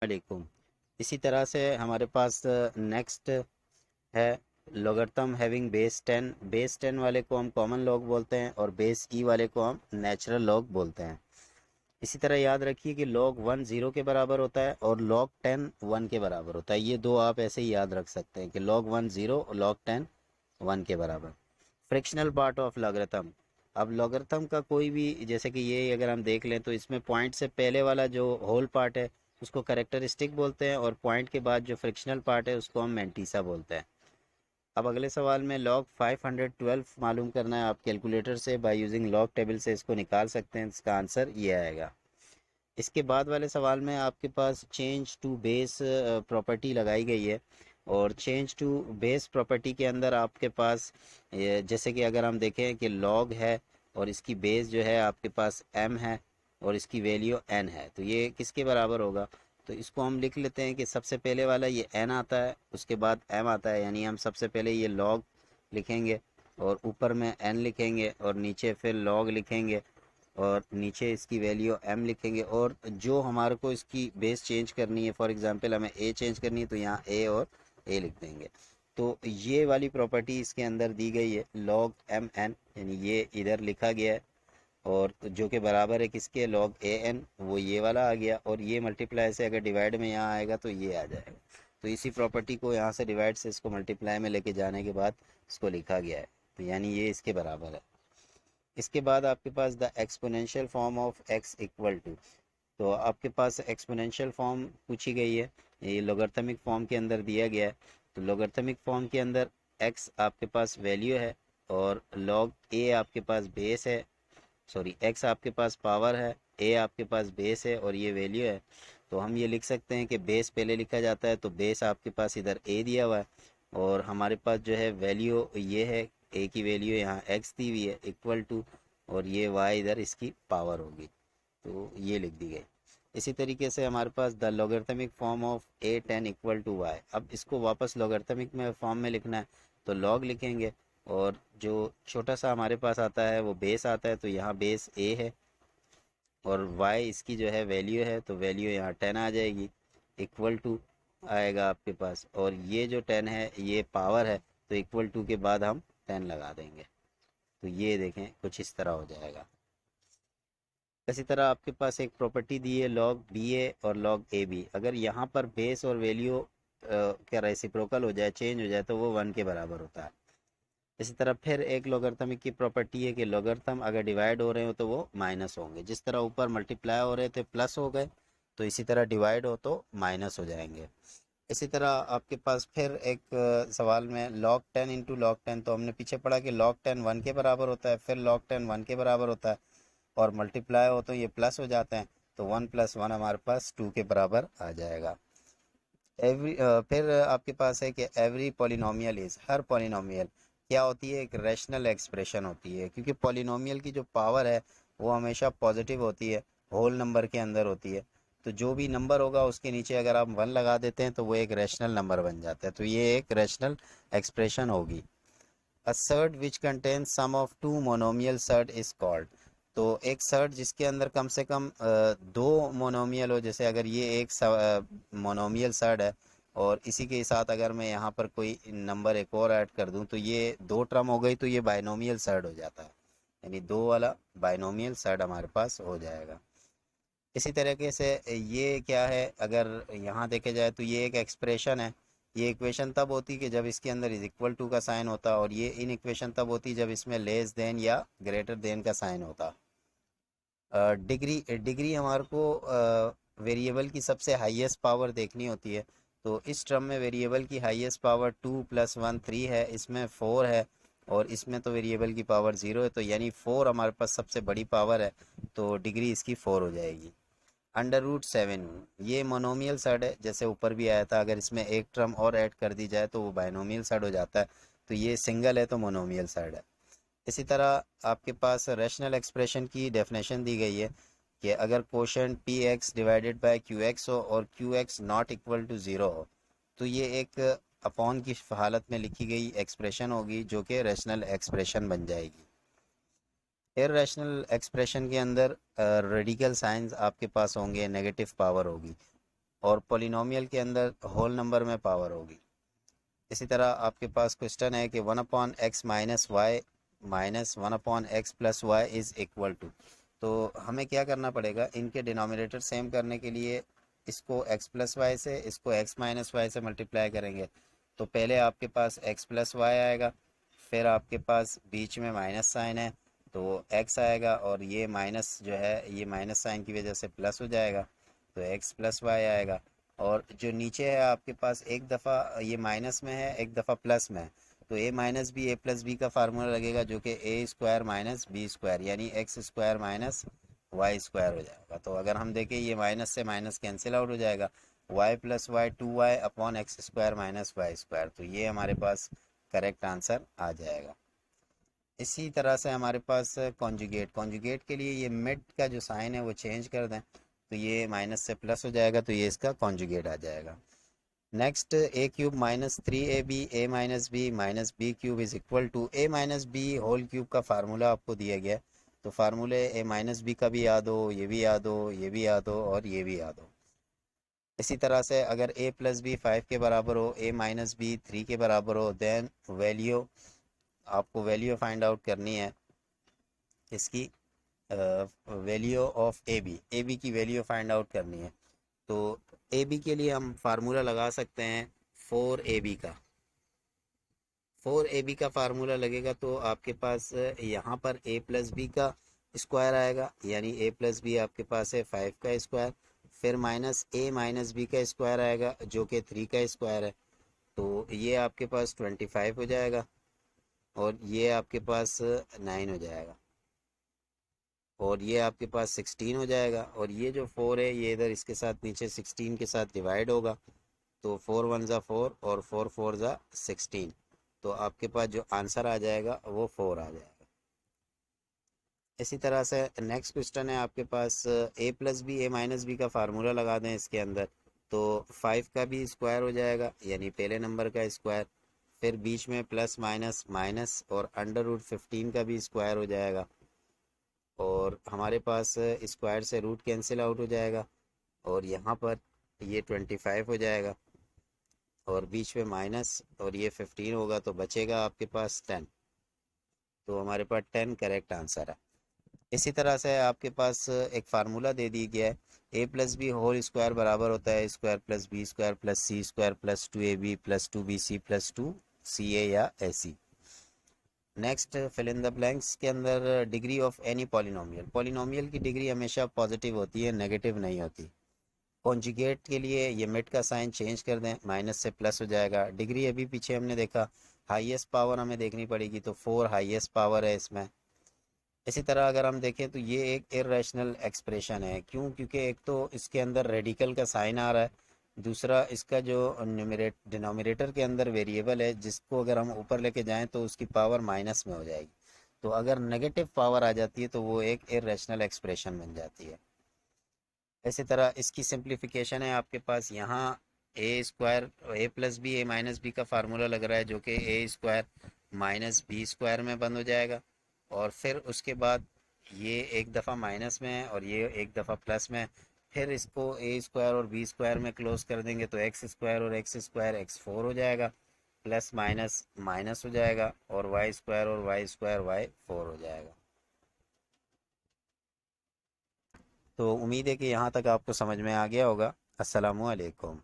वालेकुम। इसी तरह से हमारे पास नेक्स्ट है लॉगरिथम हैविंग बेस 10। बेस 10 वाले को हम कॉमन लॉग बोलते हैं और बेस ई वाले को हम नेचुरल लॉग बोलते हैं। इसी तरह याद रखिए कि लॉग 1 0 के बराबर होता है और लॉग 10 1 के बराबर होता है। ये दो आप ऐसे ही याद रख सकते हैं कि लॉग 1 0 और लॉग 10 1 के बराबर। Fractional part of logarithm. अब लॉगरिथम का कोई भी, जैसे कि ये अगर हम देख लें तो इसमें पॉइंट से पहले वाला जो होल पार्ट है उसको कैरेक्टरिस्टिक बोलते हैं और पॉइंट के बाद जो फ्रैक्शनल पार्ट है उसको हम मैंटीसा बोलते हैं। अब अगले सवाल में लॉग 512 मालूम करना है। आप कैलकुलेटर से बाय यूजिंग लॉग टेबल से इसको निकाल सकते हैं। इसका आंसर ये आएगा। इसके बाद वाले सवाल में आपके पास चेंज टू बेस प्रॉपर्टी लगाई गई है और चेंज टू बेस प्रॉपर्टी के अंदर आपके पास जैसे कि अगर हम देखें कि लॉग है और इसकी बेस जो है आपके पास m है और इसकी वैल्यू n है, तो ये किसके बराबर होगा? तो इसको हम लिख लेते हैं कि सबसे पहले वाला ये n आता है, उसके बाद m आता है, यानी हम सबसे पहले ये लॉग लिखेंगे और ऊपर में n लिखेंगे और नीचे फिर लॉग लिखेंगे और नीचे इसकी वैल्यू m लिखेंगे और जो हमारे को इसकी बेस चेंज करनी है, फॉर एग्जांपल हमें a चेंज करनी है तो यहाँ a और a लिख देंगे। तो ये वाली प्रॉपर्टी इसके अंदर दी गई है log m n, यानी ये इधर लिखा गया है और जो कि बराबर है किसके, log a n, वो ये वाला आ गया और ये मल्टीप्लाई से अगर डिवाइड में यहाँ आएगा तो ये आ जाएगा। तो इसी प्रॉपर्टी को यहाँ से डिवाइड से इसको मल्टीप्लाई में लेके जाने के बाद इसको लिखा गया है, तो यानी ये इसके बराबर है। इसके बाद आपके पास the exponential form of x equal to, तो आपके पास एक्सपोनेंशियल फॉर्म पूछी गई है, ये लोगरिथमिक फॉर्म के अंदर दिया गया है। तो लोगरिथमिक फॉर्म के अंदर x आपके पास वैल्यू है और log a आपके पास बेस है, सॉरी x आपके पास पावर है, a आपके पास बेस है और ये वैल्यू है। तो हम ये लिख सकते हैं कि बेस पहले लिखा जाता है, तो बेस आपके पास इधर a दिया हुआ है और हमारे पास जो है वैल्यू ये है, a की वैल्यू यहाँ x दी हुई है इक्वल टू, और ये y इधर इसकी पावर होगी, तो ये लिख दी गई। इसी तरीके से हमारे पास the logarithmic form of a10 equal to y। अब इसको वापस लॉगरिथमिक में फॉर्म में लिखना है तो लॉग लिखेंगे और जो छोटा सा हमारे पास आता है वो बेस आता है, तो यहाँ बेस a है और y इसकी जो है वैल्यू है, तो वैल्यू यहाँ 10 आ जाएगी इक्वल टू आएगा आपके पास, और ये जो 10 है ये पावर है, तो इक्वल टू के बाद हम 10 लगा देंगे, तो ये देखें कुछ इस तरह हो जाएगा। इसी तरह आपके पास एक प्रॉपर्टी दी है log ba और log ab। अगर यहाँ पर बेस और वैल्यू क्या रेसिप्रोकल हो जाए, चेंज हो जाए, तो वो 1 के बराबर होता है। इसी तरह फिर एक लॉगरिथमिक की प्रॉपर्टी है कि लॉगरिथम अगर डिवाइड हो रहे हो तो वो माइनस होंगे। जिस तरह ऊपर मल्टीप्लाई हो रहे थे प्लस हो गए, तो इसी तरह डिवाइड हो तो माइनस हो जाएंगे। इसी तरह आपके पास फिर एक सवाल में log 10 इंटू लॉग 10, तो हमने पीछे पढ़ा कि log 10 1 के बराबर होता है, फिर log 10 1 के बराबर होता है और मल्टीप्लाई हो तो ये प्लस हो जाते हैं, तो 1 + 1 हमारे पास 2 के बराबर आ जाएगा। फिर आपके पास है कि every polynomial is, her polynomial क्या होती है, एक रैशनल एक्सप्रेशन होती है, क्योंकि पॉलिनोमियल की जो पावर है वो हमेशा पॉजिटिव होती है, होल नंबर के अंदर होती है। तो जो भी नंबर होगा उसके नीचे अगर आप 1 लगा देते हैं तो वो एक रैशनल नंबर बन जाता है, तो ये एक रैशनल एक्सप्रेशन होगी। A surd which contains sum of two monomial surd is called, तो एक सर्ड जिसके अंदर कम से कम दो मोनोमियल हो, जैसे अगर ये एक मोनोमियल सर्ड है और इसी के साथ अगर मैं यहाँ पर कोई नंबर एक और ऐड कर दूँ तो ये दो टर्म हो गई, तो ये बाइनोमियल सर्ड हो जाता है, यानी दो वाला बाइनोमियल सर्ड हमारे पास हो जाएगा। इसी तरीके से ये क्या है, अगर यहाँ देखे जाए तो ये एक एक्सप्रेशन है। ये इक्वेशन तब होती कि जब इसके अंदर इज इक्वल टू का साइन होता, और ये इन इक्वेशन तब होती जब इसमें लेस देन या ग्रेटर देन का साइन होता। डिग्री डिग्री हमारे को वेरिएबल की सबसे हाईएस्ट पावर देखनी होती है, तो इस टर्म में वेरिएबल की हाईएस्ट पावर 2 + 1 3 है, इसमें 4 है और इसमें तो वेरिएबल की पावर 0 है, तो यानी 4 हमारे पास सबसे बड़ी पावर है, तो डिग्री इसकी 4 हो जाएगी। √7 ये मोनोमियल सर्ड है, जैसे ऊपर भी आया था, अगर इसमें एक टर्म और ऐड कर दी जाए तो वो बाइनोमियल सर्ड हो जाता है, तो ये सिंगल है तो मोनोमियल सर्ड है। इसी तरह आपके पास रैशनल एक्सप्रेशन की डेफिनेशन दी गई है कि अगर quotient px divided by qx हो और qx नॉट इक्वल टू 0 हो, तो ये एक अपॉन की हालत में लिखी गई एक्सप्रेशन होगी जो कि रैशनल एक्सप्रेशन बन जाएगी। इररेशनल एक्सप्रेशन के अंदर रेडिकल साइंस आपके पास होंगे, नेगेटिव पावर होगी। और पोलिनोमियल के अंदर होल नंबर में पावर होगी। इसी तरह आपके पास क्वेश्चन है कि 1/x minus Y minus 1/x plus Y is equal to. तो हमें क्या करना पड़ेगा, इनके डिनोमिनेटर सेम करने के लिए इसको x प्लस वाई से, इसको x माइनस वाई से मल्टीप्लाई करेंगे। तो पहले आपके पास x प्लस वाई आएगा, फिर आपके पास बीच में माइनस साइन है तो x आएगा, और ये माइनस जो है ये माइनस साइन की वजह से प्लस हो जाएगा तो x प्लस वाई आएगा। और जो नीचे है आपके पास एक दफ़ा ये माइनस में है, एक दफ़ा प्लस में है, तो a minus B A plus B का फार्मूला लगेगा जो कि A square minus B square यानी X square minus Y square हो जाएगा। तो अगर हम देखें ये माइनस से माइनस कैंसिल आउट हो जाएगा, Y plus Y 2y upon X square minus Y square, तो ये हमारे पास करेक्ट आंसर आ जाएगा। इसी तरह से हमारे पास कॉन्जुगेट, कॉन्जुगेट के लिए ये मिड का जो साइन है वो चेंज कर दें तो ये माइनस से प्लस हो जाएगा, तो ये इसका कॉन्जुगेट आ जाएगा। Next, A cube minus 3ab A minus B minus B cube is equal to A minus B whole cube का फार्मूला आपको दिया गया है। तो फार्मूले ए माइनस बी का भी याद हो, ये भी याद हो, ये भी याद हो और ये भी याद हो। इसी तरह से अगर a प्लस बी 5 के बराबर हो, a माइनस बी 3 के बराबर हो, देन वैल्यू आपको वैल्यू फाइंड आउट करनी है इसकी, वैल्यू ऑफ ए बी की वैल्यू फाइंड आउट करनी है। तो ए बी के लिए हम फार्मूला लगा सकते हैं 4ab का। 4ab का फार्मूला लगेगा तो आपके पास यहाँ पर a प्लस बी का स्क्वायर आएगा, यानी a प्लस बी आपके पास है 5 का स्क्वायर, फिर माइनस a माइनस बी का स्क्वायर आएगा जो कि 3 का स्क्वायर है, तो ये आपके पास 25 हो जाएगा, और ये आपके पास 9 हो जाएगा, और ये आपके पास 16 हो जाएगा, और ये जो 4 है ये इधर इसके साथ नीचे 16 के साथ डिवाइड होगा, तो 4 1 ज़ा 4 और 4 4 ज़ा 16, तो आपके पास जो आंसर आ जाएगा वो 4 आ जाएगा। इसी तरह से नेक्स्ट क्वेश्चन है आपके पास, a plus B A minus B का फार्मूला लगा दें इसके अंदर, तो 5 का भी स्क्वायर हो जाएगा यानी पहले नंबर का स्क्वायर, फिर बीच में प्लस माइनस माइनस और अंडर रूट 15 का भी स्क्वायर हो जाएगा, और हमारे पास स्क्वायर से रूट कैंसिल आउट हो जाएगा, और यहाँ पर ये 25 हो जाएगा, और बीच में माइनस और ये 15 होगा तो बचेगा आपके पास 10, तो हमारे पास 10 करेक्ट आंसर है। इसी तरह से आपके पास एक फार्मूला दे दी गया है, A plus B whole square बराबर होता है square plus B square plus C square plus 2ab plus 2bc plus 2ca या ऐसी। Next, fill in the blanks के अंदर degree of any polynomial, polynomial की डिग्री हमेशा पॉजिटिव होती है, नेगेटिव नहीं होती। कॉन्जुगेट के लिए ये मिड का साइन चेंज कर दें, माइनस से प्लस हो जाएगा। डिग्री अभी पीछे हमने देखा, हाईएस्ट पावर हमें देखनी पड़ेगी तो 4 हाईएस्ट पावर है इसमें। इसी तरह अगर हम देखें तो ये एक इरेशनल एक्सप्रेशन है, क्यों? क्योंकि एक तो इसके अंदर रेडिकल का साइन आ रहा है, दूसरा इसका जो डिनोमिनेटर के अंदर वेरिएबल है जिसको अगर हम ऊपर लेके जाएं तो उसकी पावर माइनस में हो जाएगी, तो अगर नेगेटिव पावर आ जाती है तो वो एक इरेशनल एक्सप्रेशन बन जाती है। इसी तरह इसकी सिंप्लीफिकेशन है आपके पास यहाँ, ए square A plus B A minus B का फार्मूला लग रहा है जो कि A square minus B square में बंद हो जाएगा, और फिर उसके बाद ये एक दफ़ा माइनस में है और ये एक दफ़ा प्लस में है, फिर इसको ए स्क्वायर और बी स्क्वायर में क्लोज कर देंगे तो एक्स स्क्वायर और एक्स स्क्वायर एक्स 4 हो जाएगा, प्लस माइनस माइनस हो जाएगा, और वाई स्क्वायर और वाई स्क्वायर वाई 4 हो जाएगा। तो उम्मीद है कि यहाँ तक आपको समझ में आ गया होगा। अस्सलामु अलैकुम।